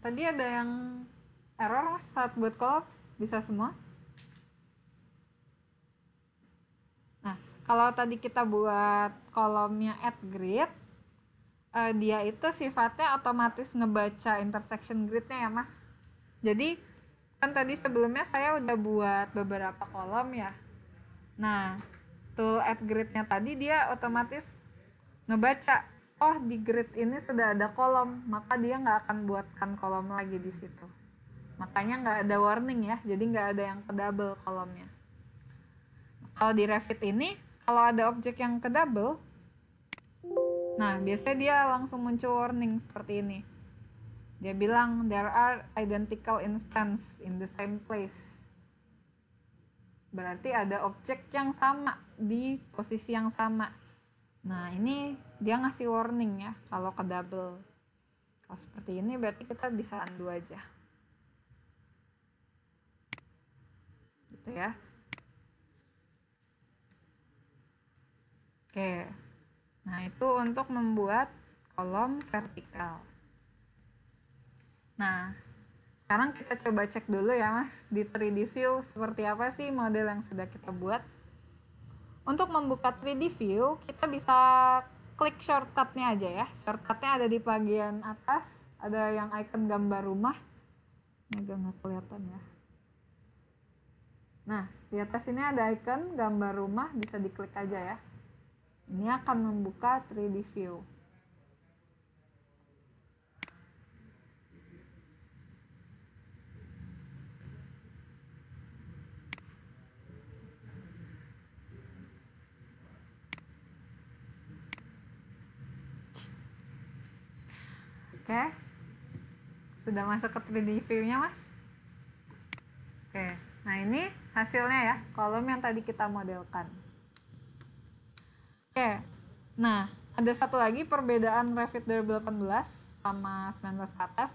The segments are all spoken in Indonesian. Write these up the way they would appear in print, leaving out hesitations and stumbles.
Tadi ada yang error saat buat kolom, bisa semua? Nah, kalau tadi kita buat kolomnya add grid, dia itu sifatnya otomatis ngebaca intersection gridnya ya mas. Jadi kan tadi sebelumnya saya udah buat beberapa kolom ya. Nah, tool add gridnya tadi dia otomatis ngebaca, oh di grid ini sudah ada kolom, maka dia nggak akan buatkan kolom lagi di situ. Makanya nggak ada warning ya, jadi nggak ada yang kedouble kolomnya. Kalau di Revit ini, kalau ada objek yang kedouble, nah biasanya dia langsung muncul warning seperti ini. Dia bilang there are identical instance in the same place. Berarti ada objek yang sama di posisi yang sama. Nah ini dia ngasih warning ya kalau kedouble. Kalau seperti ini berarti kita bisa undo aja. Gitu ya. Oke. Nah, itu untuk membuat kolom vertikal. Nah, sekarang kita coba cek dulu ya Mas, di 3D View seperti apa sih model yang sudah kita buat. Untuk membuka 3D View, kita bisa klik shortcutnya aja ya. Shortcutnya ada di bagian atas, ada yang icon gambar rumah. Ini agak nggak kelihatan ya. Nah, di atas ini ada icon gambar rumah, bisa diklik aja ya. Ini akan membuka 3D View. Oke, sudah masuk ke 3D view-nya mas. Oke, nah ini hasilnya ya, kolom yang tadi kita modelkan. Oke, nah ada satu lagi perbedaan Revit 2018 sama 19 ke atas.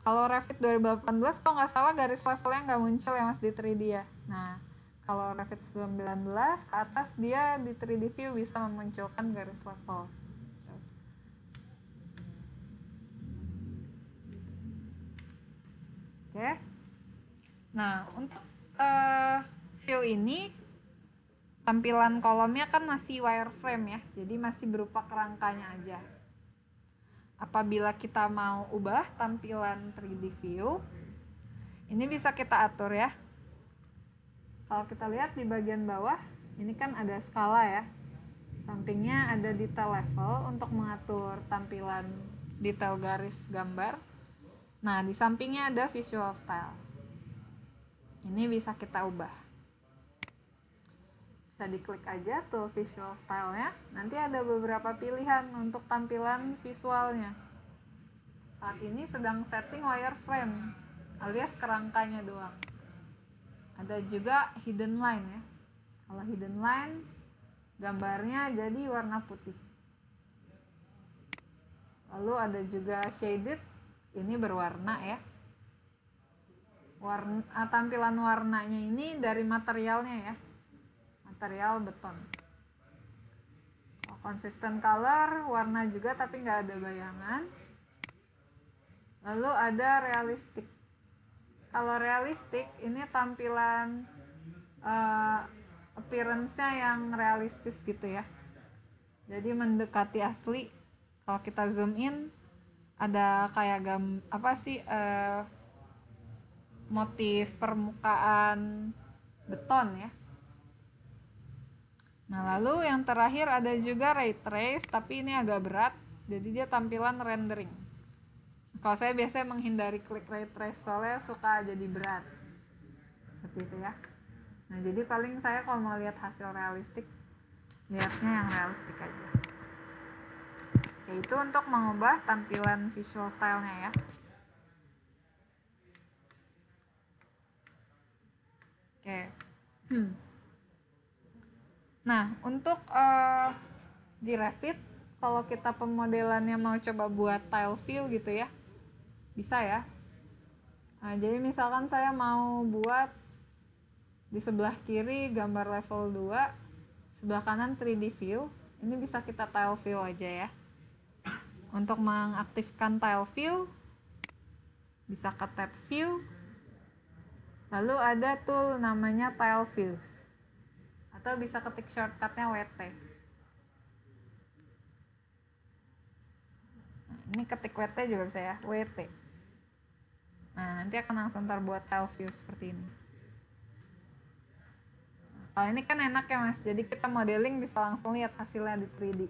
Kalau Revit 2018 kalau nggak salah garis levelnya nggak muncul ya mas di 3D ya. Nah, kalau Revit 19 ke atas dia di 3D view bisa memunculkan garis level. Oke. Nah, untuk view ini tampilan kolomnya kan masih wireframe ya, jadi masih berupa kerangkanya aja. Apabila kita mau ubah tampilan 3D view, ini bisa kita atur ya. Kalau kita lihat di bagian bawah, ini kan ada skala ya. Sampingnya ada detail level untuk mengatur tampilan detail garis gambar. Nah, di sampingnya ada visual style. Ini bisa kita ubah. Bisa diklik aja tuh visual style-nya. Nanti ada beberapa pilihan untuk tampilan visualnya. Saat ini sedang setting wireframe alias kerangkanya doang. Ada juga hidden line ya. Kalau hidden line gambarnya jadi warna putih. Lalu ada juga shaded, ini berwarna ya. Tampilan warnanya ini dari materialnya ya, material beton. Consistent color, warna juga tapi nggak ada bayangan. Lalu ada realistic. Kalau realistic ini tampilan appearance-nya yang realistis gitu ya, jadi mendekati asli. Kalau kita zoom in ada kayak motif permukaan beton ya. Nah, lalu yang terakhir ada juga ray trace, tapi ini agak berat, jadi dia tampilan rendering. Kalau saya biasanya menghindari klik ray trace soalnya suka jadi berat. Seperti itu ya. Nah, jadi paling saya kalau mau lihat hasil realistik, lihatnya yang realistik aja. Yaitu untuk mengubah tampilan visual style-nya ya. Oke. Nah, untuk di Revit, kalau kita pemodelannya mau coba buat tile view gitu ya, bisa ya. Nah, jadi misalkan saya mau buat di sebelah kiri gambar level 2, sebelah kanan 3D view, ini bisa kita tile view aja ya. Untuk mengaktifkan tile view, bisa ke tab view, lalu ada tool namanya tile views, atau bisa ketik shortcutnya WT. Nah, ini ketik WT juga bisa ya, WT. Nah, nanti akan langsung terbuat tile view seperti ini. Nah, kalau ini kan enak ya mas, jadi kita modeling bisa langsung lihat hasilnya di 3D.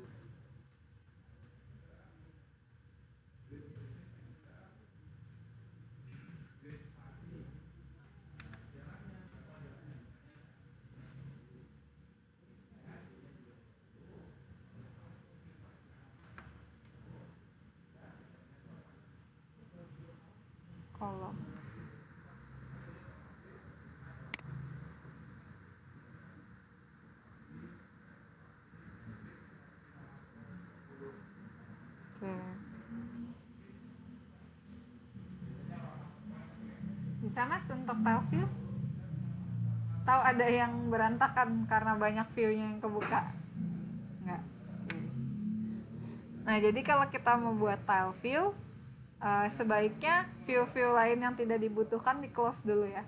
Kolom. Oke. Bisa mas untuk tile view? Tahu ada yang berantakan karena banyak view-nya yang kebuka? Enggak. Nah, jadi kalau kita membuat tile view, sebaiknya view-view lain yang tidak dibutuhkan di close dulu ya.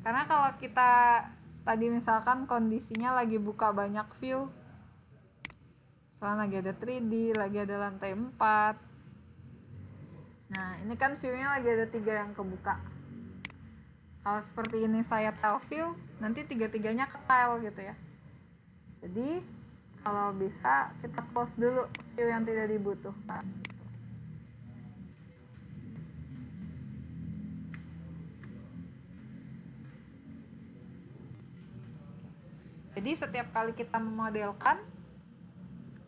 Karena kalau kita tadi misalkan kondisinya lagi buka banyak view, misalnya lagi ada 3D, lagi ada lantai 4. Nah, ini kan view-nya lagi ada 3 yang kebuka. Kalau seperti ini saya tile view, nanti tiga-tiganya ke tile gitu ya. Jadi, kalau bisa kita close dulu view yang tidak dibutuhkan. Jadi setiap kali kita memodelkan,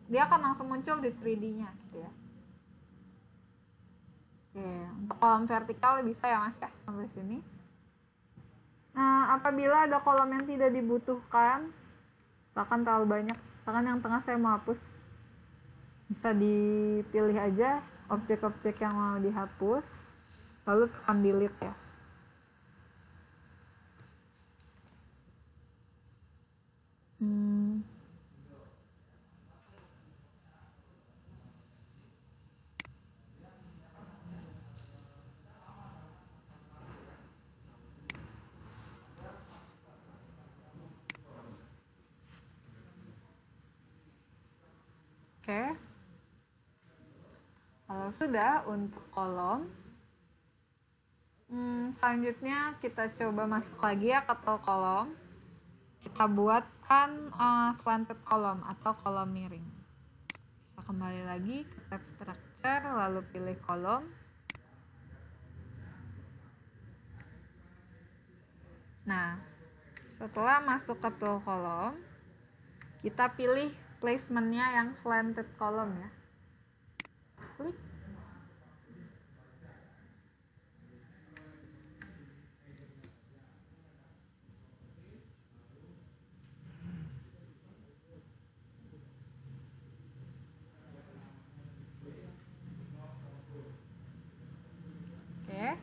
dia akan langsung muncul di 3D-nya gitu ya. Oke, untuk kolom vertikal bisa ya mas ya, sampai sini. Nah, apabila ada kolom yang tidak dibutuhkan, misalkan terlalu banyak, misalkan yang tengah saya mau hapus, bisa dipilih aja objek-objek yang mau dihapus, lalu tekan delete ya. Oke. Kalau sudah untuk kolom, selanjutnya kita coba masuk lagi ya ke tool kolom. Kita buatkan slanted kolom atau kolom miring. Bisa kembali lagi ke tab structure, lalu pilih kolom. Nah, setelah masuk ke tool kolom, kita pilih placementnya yang slanted kolom ya. Klik. Oke.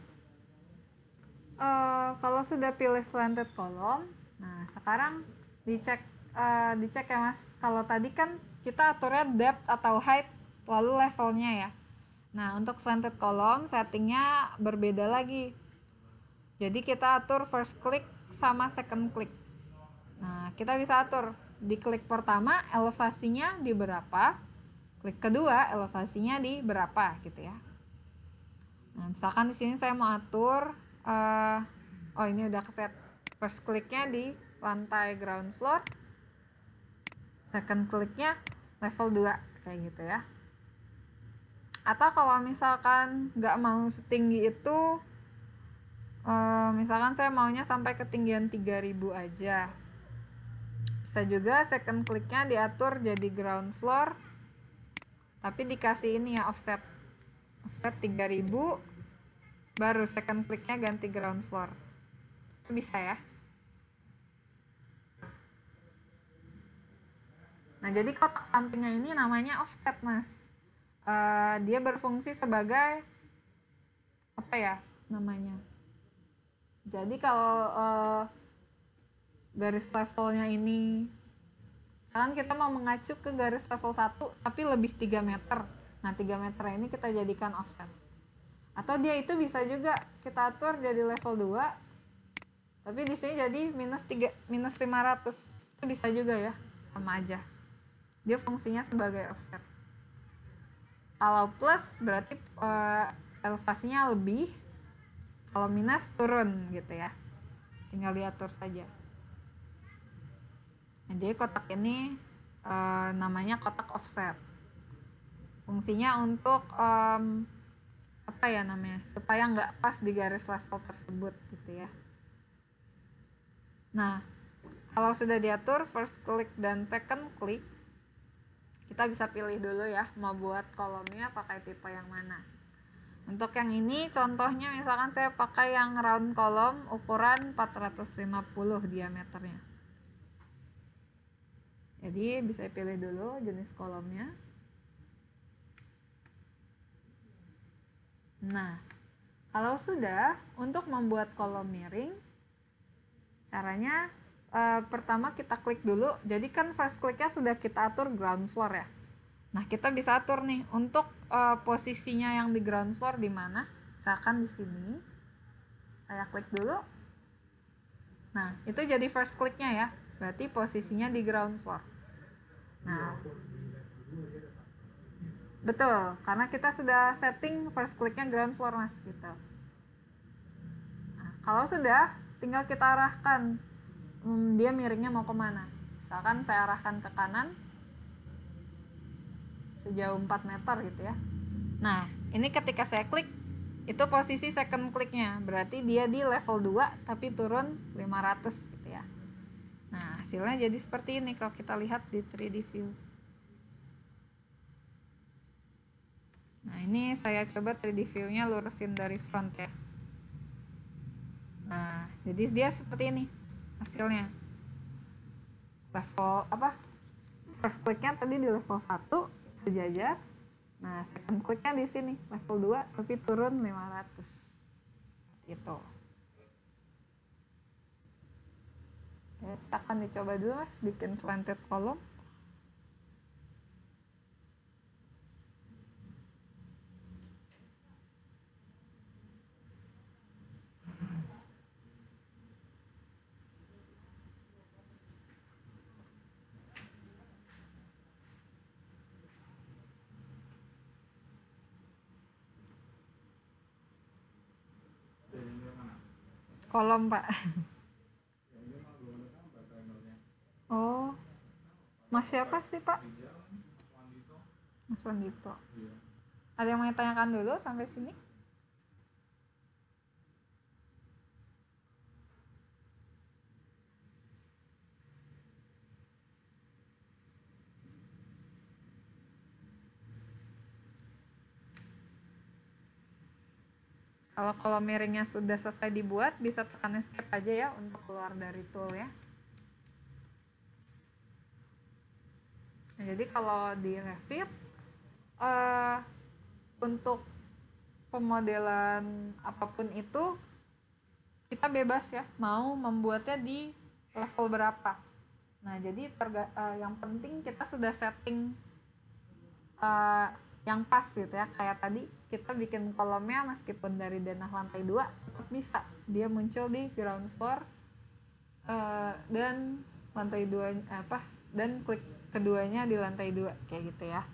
Kalau sudah pilih slanted kolom, nah sekarang dicek ya mas. Kalau tadi kan kita aturnya depth atau height, lalu levelnya ya. Nah untuk slanted kolom settingnya berbeda lagi. Jadi kita atur first click sama second click. Nah kita bisa atur di klik pertama elevasinya di berapa, klik kedua elevasinya di berapa gitu ya. Nah misalkan di sini saya mau atur, oh ini udah keset first clicknya di lantai ground floor, second clicknya level 2 kayak gitu ya. Atau kalau misalkan nggak mau setinggi itu, misalkan saya maunya sampai ketinggian 3000 aja, bisa juga second clicknya diatur jadi ground floor tapi dikasih ini ya offset 3000, baru second clicknya ganti ground floor. Itu bisa ya. Nah jadi kotak sampingnya ini namanya offset mas. Dia berfungsi sebagai apa ya namanya, jadi kalau garis levelnya ini, sekarang kita mau mengacu ke garis level 1 tapi lebih 3 meter, nah 3 meter ini kita jadikan offset. Atau dia itu bisa juga kita atur jadi level 2, tapi di sini jadi minus 500. Itu bisa juga ya, sama aja. Dia fungsinya sebagai offset. Kalau plus berarti elevasinya lebih, kalau minus turun gitu ya. Tinggal diatur saja. Nah, jadi kotak ini namanya kotak offset. Fungsinya untuk apa ya namanya, supaya nggak pas di garis level tersebut gitu ya. Nah, kalau sudah diatur first click dan second click, kita bisa pilih dulu ya mau buat kolomnya pakai tipe yang mana. Untuk yang ini contohnya misalkan saya pakai yang round kolom ukuran 450 diameternya. Jadi bisa pilih dulu jenis kolomnya. Nah, kalau sudah, untuk membuat kolom miring, caranya pertama kita klik dulu. Jadi kan first clicknya sudah kita atur ground floor ya. Nah, kita bisa atur nih untuk posisinya yang di ground floor di mana. Misalkan di sini. Saya klik dulu. Nah, itu jadi first clicknya ya. Berarti posisinya di ground floor. Nah, betul, karena kita sudah setting first clicknya ground floor mas gitu. Nah, kalau sudah, tinggal kita arahkan dia miringnya mau kemana. Misalkan saya arahkan ke kanan sejauh 4 meter gitu ya. Nah, ini ketika saya klik, itu posisi second clicknya, berarti dia di level 2 tapi turun 500 gitu ya. Nah, hasilnya jadi seperti ini kalau kita lihat di 3D view. Nah, ini saya coba 3D view-nya lurusin dari front ya. Nah, jadi dia seperti ini hasilnya. Level apa? First click-nya tadi di level 1 sejajar. Nah, second click-nya di sini level 2 tapi turun 500. Gitu. Ya, kita akan dicoba dulu mas bikin slanted kolom. Kolom pak. Oh, mas siapa sih pak? Mas Wandito. Ada yang mau ditanyakan dulu sampai sini? Kalau kolom miringnya sudah selesai dibuat, bisa tekan escape aja ya untuk keluar dari tool ya. Nah, jadi kalau di Revit, untuk pemodelan apapun itu, kita bebas ya, mau membuatnya di level berapa. Nah, jadi yang penting kita sudah setting yang pas gitu ya. Kayak tadi kita bikin kolomnya meskipun dari denah lantai 2 tetap bisa dia muncul di ground floor dan lantai 2 dan klik keduanya di lantai 2 kayak gitu ya.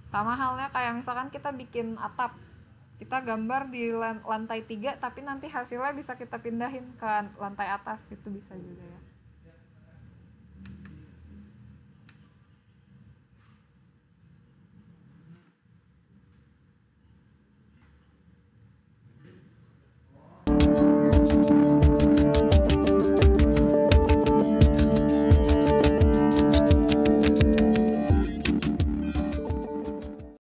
Sama halnya kayak misalkan kita bikin atap, kita gambar di lantai 3 tapi nanti hasilnya bisa kita pindahin ke lantai atas, itu bisa juga ya.